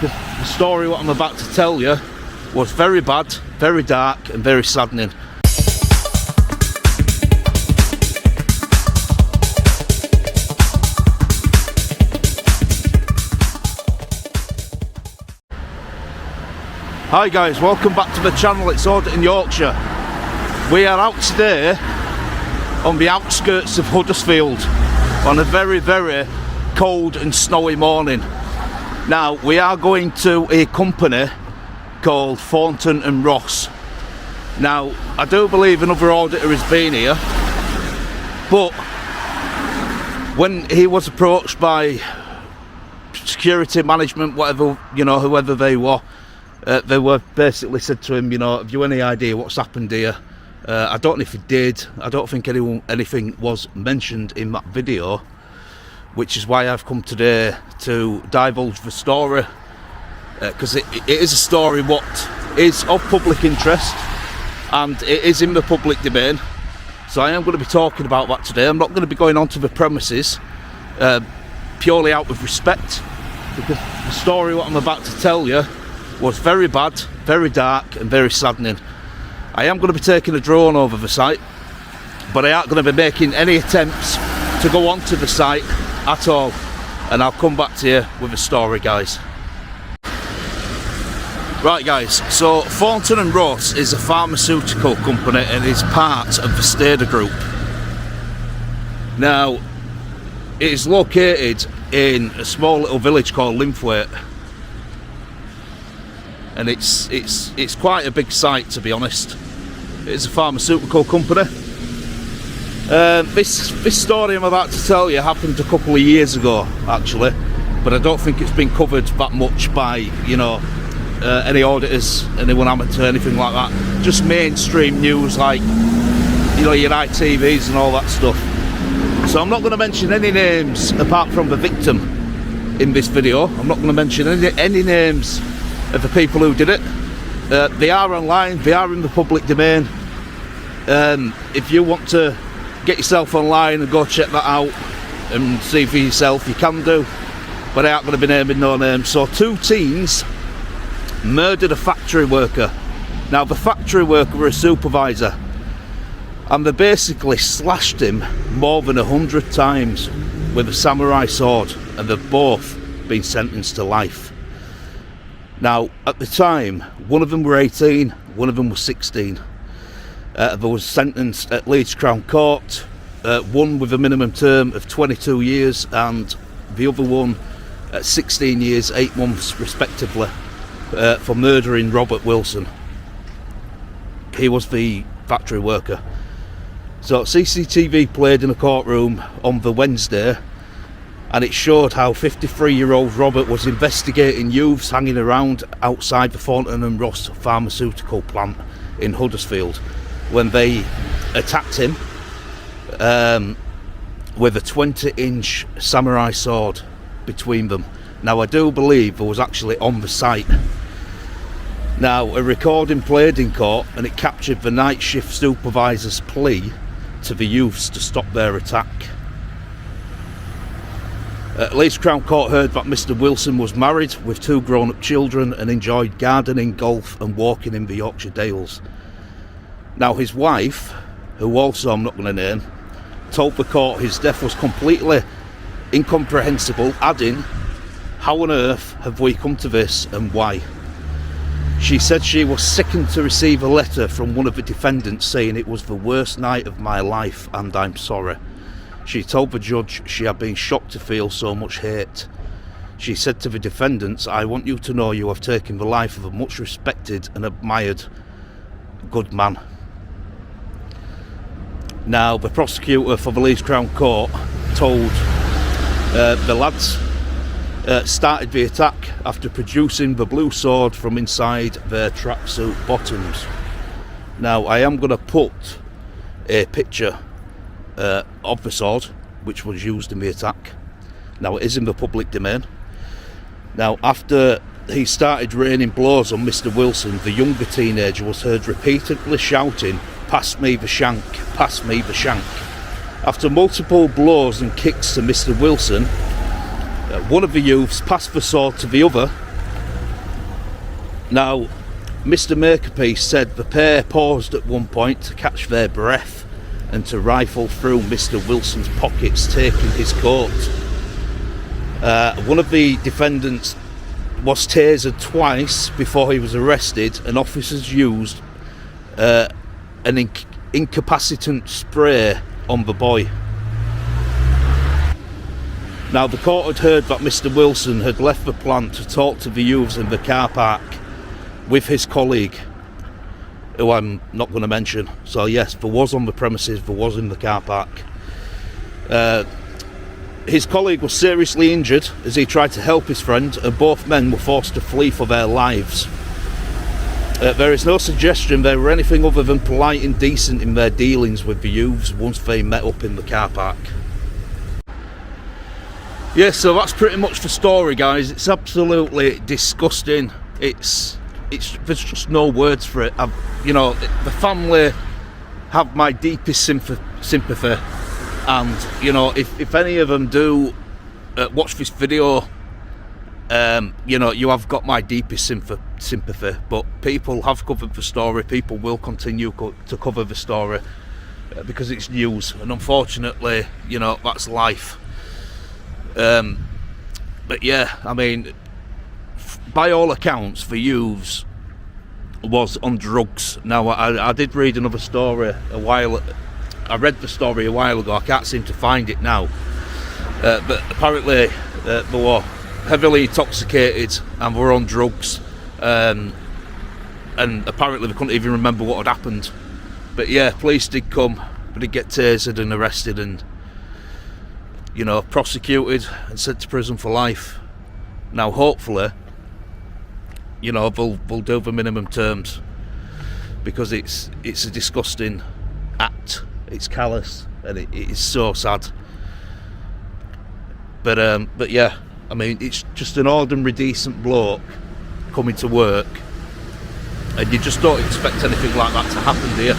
The story what I'm about to tell you was very bad, very dark and very saddening. Hi guys, welcome back to the channel. It's Thornton in Yorkshire. We are out today on the outskirts of Huddersfield on a very, very cold and snowy morning. Now, we are going to a company called Thornton Ross. Now, I do believe another auditor has been here, but when he was approached by security management, whatever, you know, whoever they were basically said to him, you know, have you any idea what's happened here? I don't know if he did. I don't think anything was mentioned in that video, which is why I've come today to divulge the story, because it is a story what is of public interest and it is in the public domain. So I am going to be talking about that today. I'm not going to be going onto the premises purely out of respect, because the story what I'm about to tell you was very bad, very dark and very saddening. I am going to be taking a drone over the site, but I aren't going to be making any attempts to go onto the site at all, and I'll come back to you with a story, guys. Right guys, so Thornton Ross is a pharmaceutical company and is part of the Stader Group. Now, it is located in a small little village called Linthwaite, and it's quite a big site, to be honest. It's a pharmaceutical company. This story I'm about to tell you happened a couple of years ago, actually, but I don't think it's been covered that much by, you know, any auditors, anyone amateur, anything like that. Just mainstream news, like, you know, your ITVs and all that stuff. So I'm not going to mention any names apart from the victim in this video. I'm not going to mention any names of the people who did it. They are online, they are in the public domain. If you want to get yourself online and go check that out and see for yourself, you can do, but I aren't going to be naming no names. So 2 teens murdered a factory worker. Now, the factory worker was a supervisor, and they basically slashed him more than 100 times with a samurai sword, and they've both been sentenced to life. Now, at the time, one of them were 18, one of them was 16. They was sentenced at Leeds Crown Court, one with a minimum term of 22 years and the other one at 16 years, 8 months respectively, for murdering Robert Wilson. He was the factory worker. So CCTV played in a courtroom on the Wednesday, and it showed how 53-year-old Robert was investigating youths hanging around outside the Thornton Ross pharmaceutical plant in Huddersfield when they attacked him with a 20-inch samurai sword between them. Now, I do believe there was actually on the site. Now, a recording played in court, and it captured the night shift supervisor's plea to the youths to stop their attack. Leeds Crown Court heard that Mr. Wilson was married with 2 grown-up children and enjoyed gardening, golf and walking in the Yorkshire Dales. Now, his wife, who also I'm not going to name, told the court his death was completely incomprehensible, adding, "How on earth have we come to this, and why?" She said she was sickened to receive a letter from one of the defendants saying it was the worst night of my life and I'm sorry. She told the judge she had been shocked to feel so much hate. She said to the defendants, "I want you to know you have taken the life of a much respected and admired good man." Now, the prosecutor for the Leeds Crown Court told the lads started the attack after producing the blue sword from inside their tracksuit bottoms. Now, I am going to put a picture of the sword which was used in the attack. Now, it is in the public domain. Now, after he started raining blows on Mr. Wilson, the younger teenager was heard repeatedly shouting, "Pass me the shank, pass me the shank." After multiple blows and kicks to Mr. Wilson, one of the youths passed the sword to the other, Now, Mr. Makerpiece said the pair paused at one point to catch their breath and to rifle through Mr. Wilson's pockets, taking his coat. One of the defendants was tasered twice before he was arrested, and officers used an incapacitant spray on the boy. Now, the court had heard that Mr. Wilson had left the plant to talk to the youths in the car park with his colleague, who I'm not going to mention. So yes, there was on the premises, there was in the car park. His colleague was seriously injured as he tried to help his friend, and both men were forced to flee for their lives. There is no suggestion they were anything other than polite and decent in their dealings with the youths once they met up in the car park. Yeah, so that's pretty much the story, guys. It's absolutely disgusting. There's just no words for it. The family have my deepest sympathy, and if any of them do watch this video, you have got my deepest sympathy. But people have covered the story. People will continue to cover the story because it's news, and unfortunately, that's life. But yeah, I mean, by all accounts, the youths was on drugs. Now, I did read another story I read the story a while ago. I can't seem to find it now. But apparently they were heavily intoxicated and were on drugs. And apparently they couldn't even remember what had happened. But yeah, police did come, but did get tasered and arrested and, prosecuted and sent to prison for life. Now, hopefully, they'll do the minimum terms, because it's a disgusting act. It's callous and it is so sad. But yeah, I mean, it's just an ordinary decent bloke coming to work, and you just don't expect anything like that to happen, do you?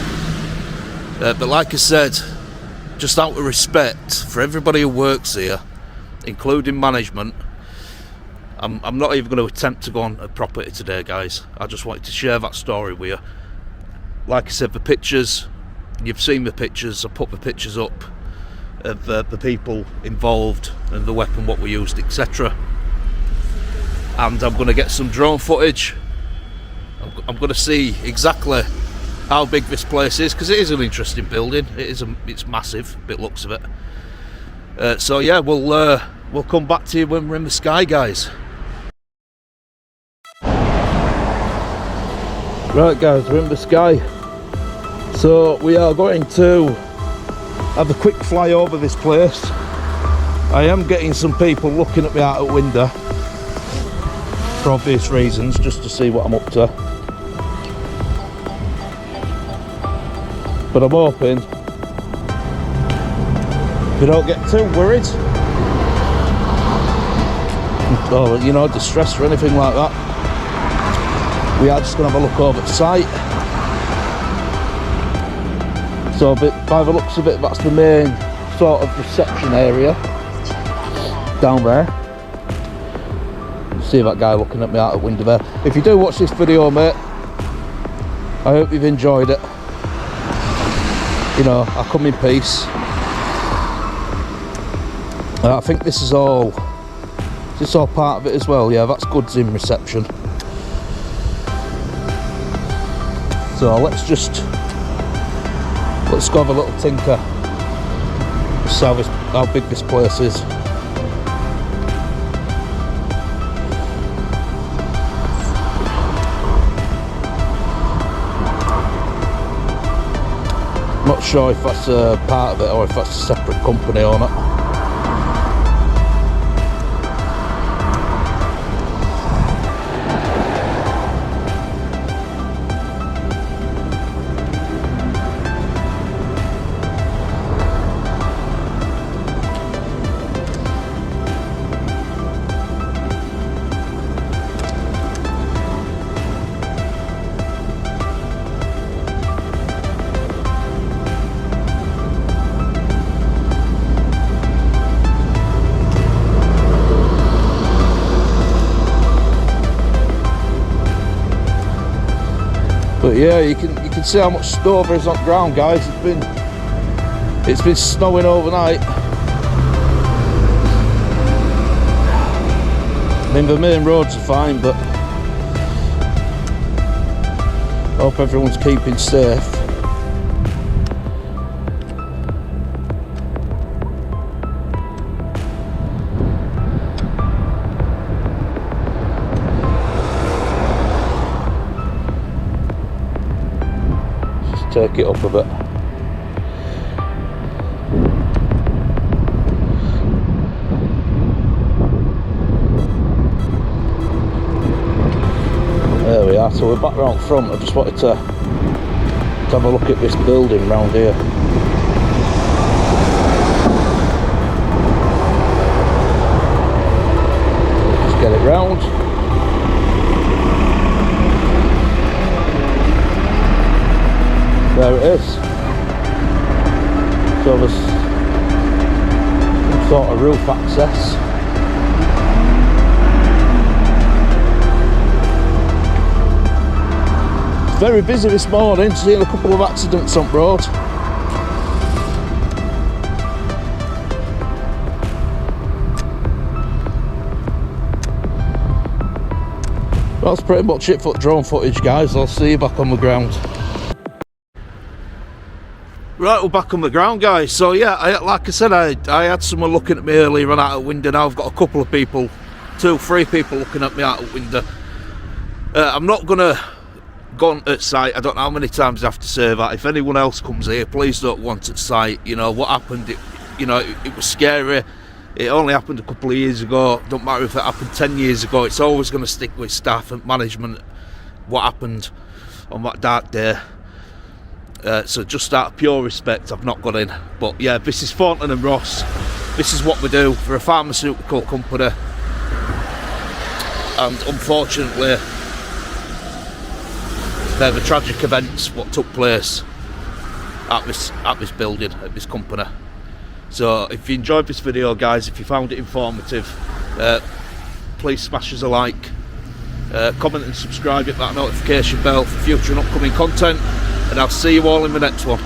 But like I said, just out of respect for everybody who works here, including management, I'm not even going to attempt to go on a property today, guys. I just wanted to share that story with you. Like I said, the pictures, you've seen the pictures. I put the pictures up of the people involved and the weapon, what we used, etc. And I'm going to get some drone footage. I'm going to see exactly how big this place is, because it is an interesting building. It's massive, bit looks of it. So yeah, we'll come back to you when we're in the sky, guys. Right, guys, we're in the sky. So we are going to have a quick fly over this place. I am getting some people looking at me out the window for obvious reasons, just to see what I'm up to. But I'm hoping we don't get too worried, or distressed or anything like that. We are just going to have a look over the site. So by the looks of it, that's the main sort of reception area down there. See that guy looking at me out the window there. If you do watch this video, mate, I hope you've enjoyed it. I come in peace. I think this is all part of it as well. Yeah, that's goods in reception. So let's go have a little tinker, see how big this place is. Not sure if that's a part of it or if that's a separate company or not. But yeah, you can see how much snow there is on the ground, guys. It's been snowing overnight. I mean, the main roads are fine, but I hope everyone's keeping safe. Just take it up a bit. There we are, so we're back round front. I just wanted to have a look at this building round here. Just get it round. There it is. So there's some sort of roof access. Very busy this morning, seeing a couple of accidents on the road. That's pretty much it for drone footage, guys. I'll see you back on the ground. Right, we're back on the ground, guys. So yeah, like I said, I had someone looking at me earlier on out the window. Now I've got a couple of people, 2-3 people looking at me out the window. I'm not gonna gone at site. I don't know how many times I have to say that. If anyone else comes here, please don't want at site. You know what happened, it was scary. It only happened a couple of years ago. Don't matter if it happened 10 years ago, it's always going to stick with staff and management what happened on that dark day. So just out of pure respect, I've not got in. But yeah, this is Thornton Ross. This is what we do for a pharmaceutical company, and unfortunately they're the tragic events what took place at this building, at this company. So if you enjoyed this video, guys, if you found it informative, please smash us a like, comment and subscribe, hit that notification bell for future and upcoming content, and I'll see you all in the next one.